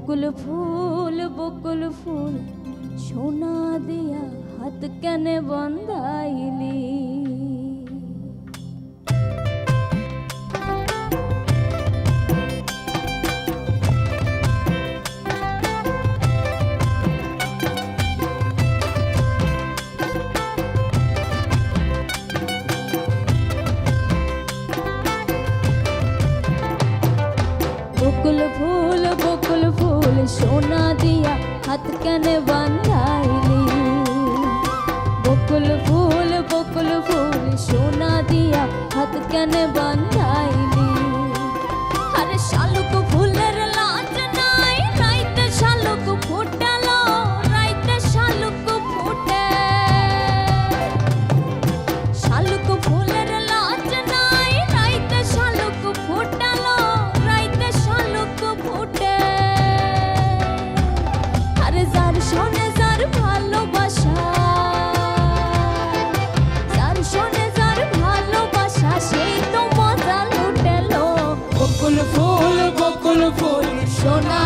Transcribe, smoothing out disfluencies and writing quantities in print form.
বকুল ফুল সোনা দিয়া হাত কেনে বন্ধাইলি। বকুল ফুল সোনা দিয়া হাত কেনে বান্ধাইলি। বকুল ফুল সোনা দিয়া হাত কেনে বান্ধাইলি। আরে শালুক ফুলের লাজ নাই, রাইতে শালুক ফুটালো, রাইতে শালুক ফুটে। শালুক ফুলের লাজ নাই, রাইতে শালুক ফুটালো, রাইতে শালুক ফুটে। আরে যার শোনে যার ভালোবাসা, যার শোনে যার ভালোবাসা, সেই তো মজা লুটেলো। বকুল ফুল সোনা